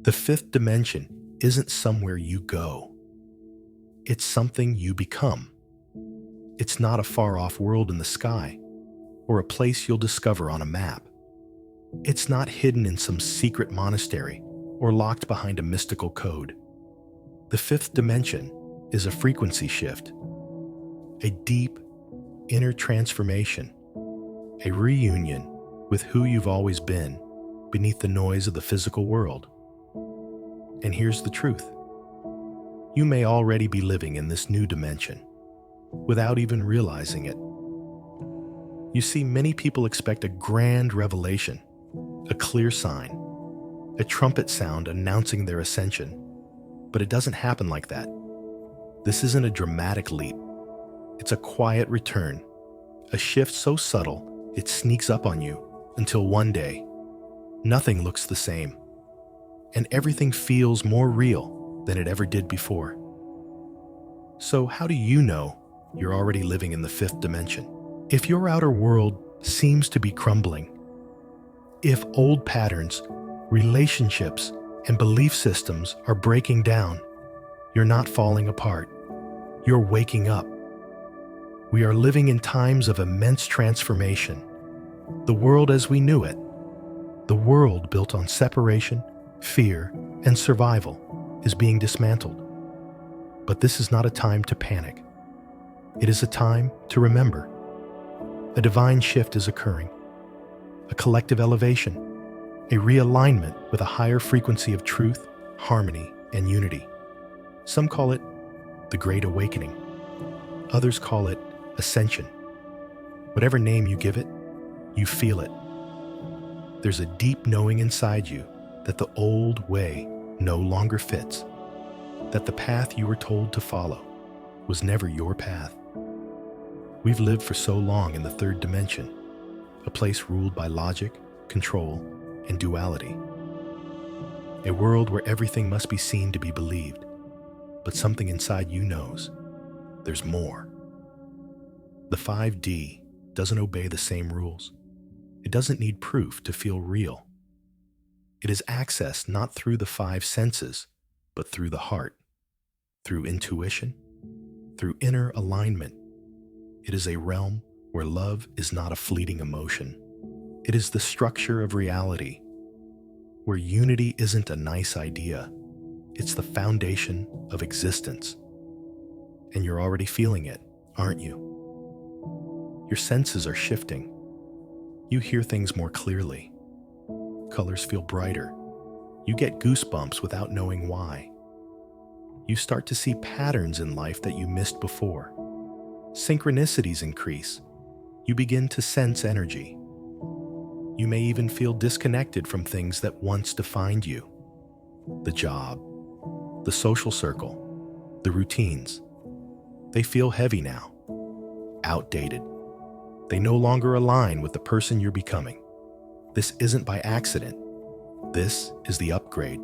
The fifth dimension isn't somewhere you go. It's something you become. It's not a far-off world in the sky or a place you'll discover on a map. It's not hidden in some secret monastery or locked behind a mystical code. The fifth dimension is a frequency shift, a deep inner transformation, a reunion with who you've always been beneath the noise of the physical world. And here's the truth. You may already be living in this new dimension without even realizing it. You see, many people expect a grand revelation, a clear sign, a trumpet sound announcing their ascension, but it doesn't happen like that. This isn't a dramatic leap. It's a quiet return, a shift so subtle it sneaks up on you until one day, nothing looks the same, and everything feels more real than it ever did before. So how do you know you're already living in the fifth dimension? If your outer world seems to be crumbling, if old patterns, relationships, and belief systems are breaking down, you're not falling apart. You're waking up. We are living in times of immense transformation. The world as we knew it, the world built on separation, fear, and survival, is being dismantled. But this is not a time to panic. It is a time to remember. A divine shift is occurring, a collective elevation, a realignment with a higher frequency of truth, harmony, and unity. Some call it the Great Awakening. Others call it Ascension. Whatever name you give it, you feel it. There's a deep knowing inside you that the old way no longer fits, that the path you were told to follow was never your path. We've lived for so long in the third dimension, a place ruled by logic, control, and duality. A world where everything must be seen to be believed, but something inside you knows there's more. The 5D doesn't obey the same rules. It doesn't need proof to feel real. It is accessed not through the five senses, but through the heart, through intuition, through inner alignment. It is a realm where love is not a fleeting emotion. It is the structure of reality, where unity isn't a nice idea. It's the foundation of existence. And you're already feeling it, aren't you? Your senses are shifting. You hear things more clearly. Colors feel brighter. You get goosebumps without knowing why. You start to see patterns in life that you missed before. Synchronicities increase. You begin to sense energy. You may even feel disconnected from things that once defined you. The job, the social circle, the routines. They feel heavy now, outdated. They no longer align with the person you're becoming. This isn't by accident. This is the upgrade.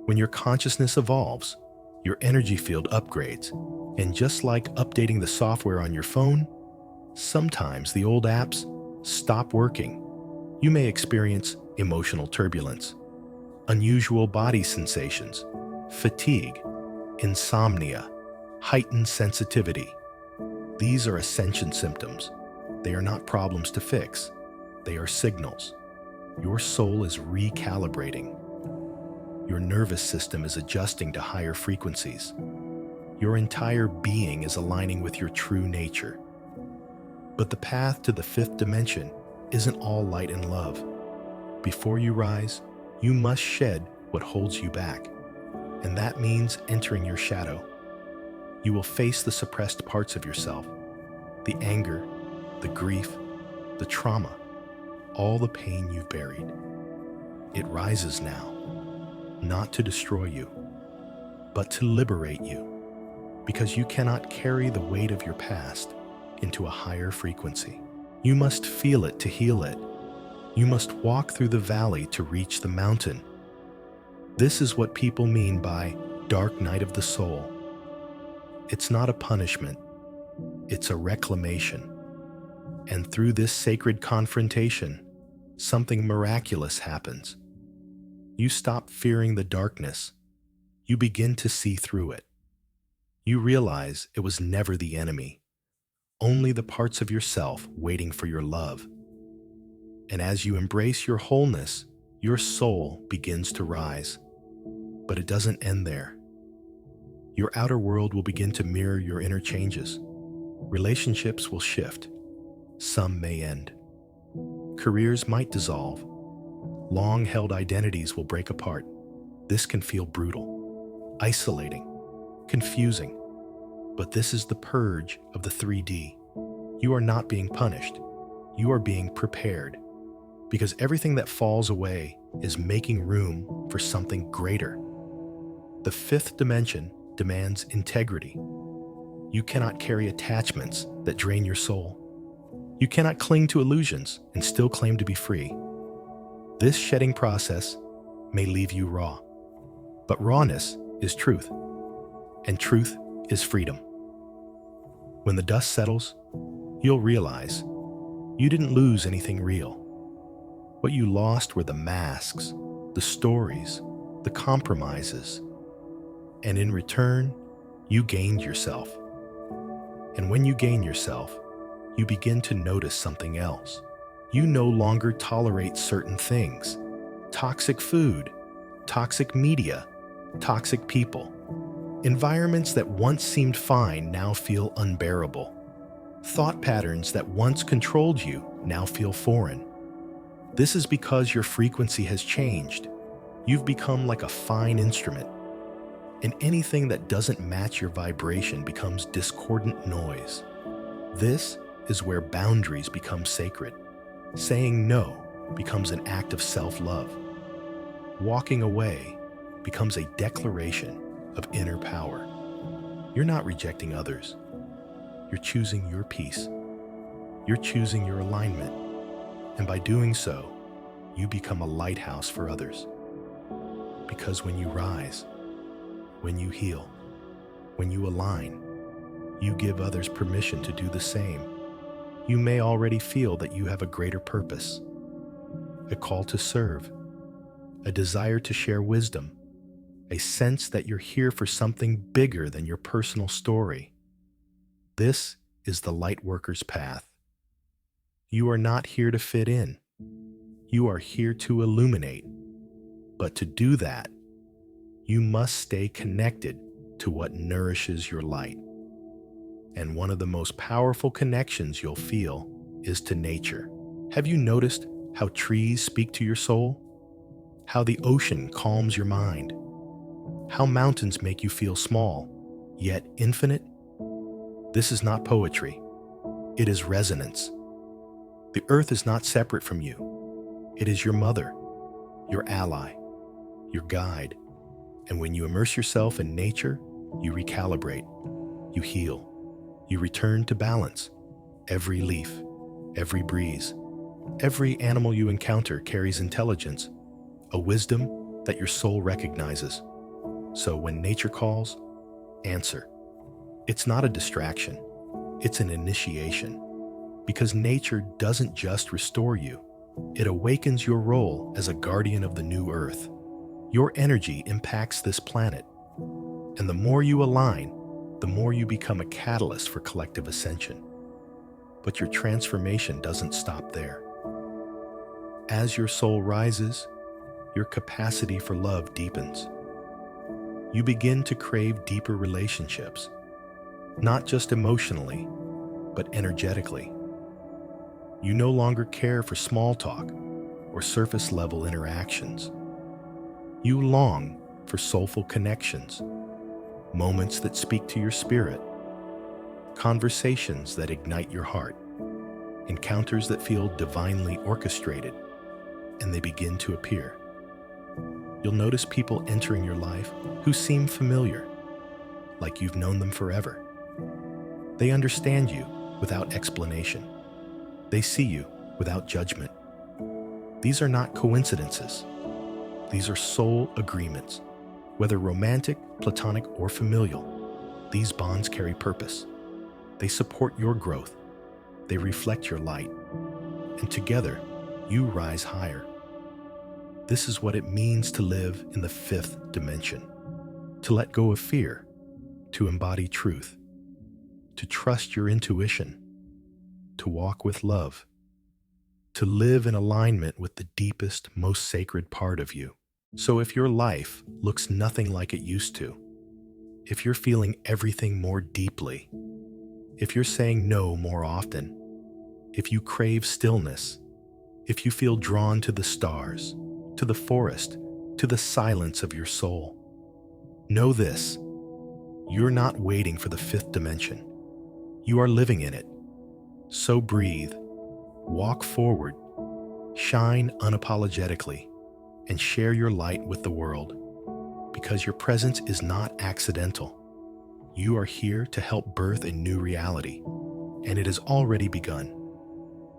When your consciousness evolves, your energy field upgrades. And just like updating the software on your phone, sometimes the old apps stop working. You may experience emotional turbulence, unusual body sensations, fatigue, insomnia, heightened sensitivity. These are ascension symptoms. They are not problems to fix. They are signals. Your soul is recalibrating. Your nervous system is adjusting to higher frequencies. Your entire being is aligning with your true nature. But the path to the fifth dimension isn't all light and love. Before you rise, you must shed what holds you back. And that means entering your shadow. You will face the suppressed parts of yourself, the anger, the grief, the trauma, all the pain you've buried. It rises now, not to destroy you, but to liberate you, because you cannot carry the weight of your past into a higher frequency. You must feel it to heal it. You must walk through the valley to reach the mountain. This is what people mean by dark night of the soul. It's not a punishment, it's a reclamation. And through this sacred confrontation, something miraculous happens. You stop fearing the darkness. You begin to see through it. You realize it was never the enemy, only the parts of yourself waiting for your love. And as you embrace your wholeness, your soul begins to rise. But it doesn't end there. Your outer world will begin to mirror your inner changes. Relationships will shift. Some may end. Careers might dissolve. Long-held identities will break apart. This can feel brutal, isolating, confusing. But this is the purge of the 3D. You are not being punished. You are being prepared. Because everything that falls away is making room for something greater. The fifth dimension demands integrity. You cannot carry attachments that drain your soul. You cannot cling to illusions and still claim to be free. This shedding process may leave you raw, but rawness is truth, and truth is freedom. When the dust settles, you'll realize you didn't lose anything real. What you lost were the masks, the stories, the compromises, and in return, you gained yourself. And when you gain yourself, you begin to notice something else. You no longer tolerate certain things. Toxic food, toxic media, toxic people. Environments that once seemed fine now feel unbearable. Thought patterns that once controlled you now feel foreign. This is because your frequency has changed. You've become like a fine instrument, and anything that doesn't match your vibration becomes discordant noise. This is where boundaries become sacred. Saying no becomes an act of self-love. Walking away becomes a declaration of inner power. You're not rejecting others. You're choosing your peace. You're choosing your alignment. And by doing so, you become a lighthouse for others. Because when you rise, when you heal, when you align, you give others permission to do the same. You may already feel that you have a greater purpose, a call to serve, a desire to share wisdom, a sense that you're here for something bigger than your personal story. This is the light worker's path. You are not here to fit in. You are here to illuminate. But to do that, you must stay connected to what nourishes your light. And one of the most powerful connections you'll feel is to nature. Have you noticed how trees speak to your soul? How the ocean calms your mind? How mountains make you feel small, yet infinite? This is not poetry. It is resonance. The earth is not separate from you. It is your mother, your ally, your guide. And when you immerse yourself in nature, you recalibrate, you heal, you return to balance. Every leaf, every breeze, every animal you encounter carries intelligence, a wisdom that your soul recognizes. So when nature calls, answer. It's not a distraction, it's an initiation. Because nature doesn't just restore you, it awakens your role as a guardian of the new earth. Your energy impacts this planet, and the more you align, the more you become a catalyst for collective ascension. But your transformation doesn't stop there. As your soul rises, your capacity for love deepens. You begin to crave deeper relationships, not just emotionally, but energetically. You no longer care for small talk or surface-level interactions. You long for soulful connections, moments that speak to your spirit, conversations that ignite your heart, encounters that feel divinely orchestrated, and they begin to appear. You'll notice people entering your life who seem familiar, like you've known them forever. They understand you without explanation. They see you without judgment. These are not coincidences. These are soul agreements. Whether romantic, platonic, or familial, these bonds carry purpose. They support your growth. They reflect your light. And together, you rise higher. This is what it means to live in the fifth dimension. To let go of fear, to embody truth, to trust your intuition, to walk with love, to live in alignment with the deepest, most sacred part of you. So if your life looks nothing like it used to, if you're feeling everything more deeply, if you're saying no more often, if you crave stillness, if you feel drawn to the stars, to the forest, to the silence of your soul, know this: you're not waiting for the fifth dimension. You are living in it. So breathe, walk forward, shine unapologetically, and share your light with the world, because your presence is not accidental. You are here to help birth a new reality, and it has already begun.